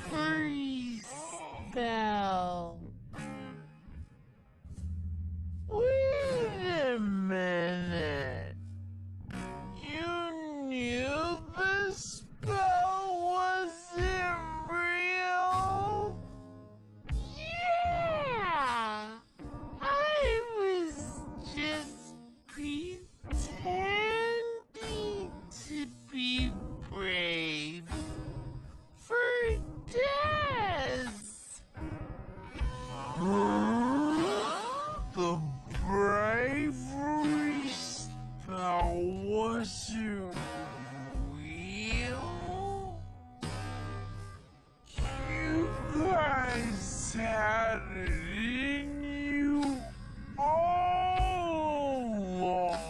Free spell. Wait a minute. You knew the spell wasn't real? Yeah! I was just pretending to be brave for death. The bravery spell wasn't real. You guys had it in you all along.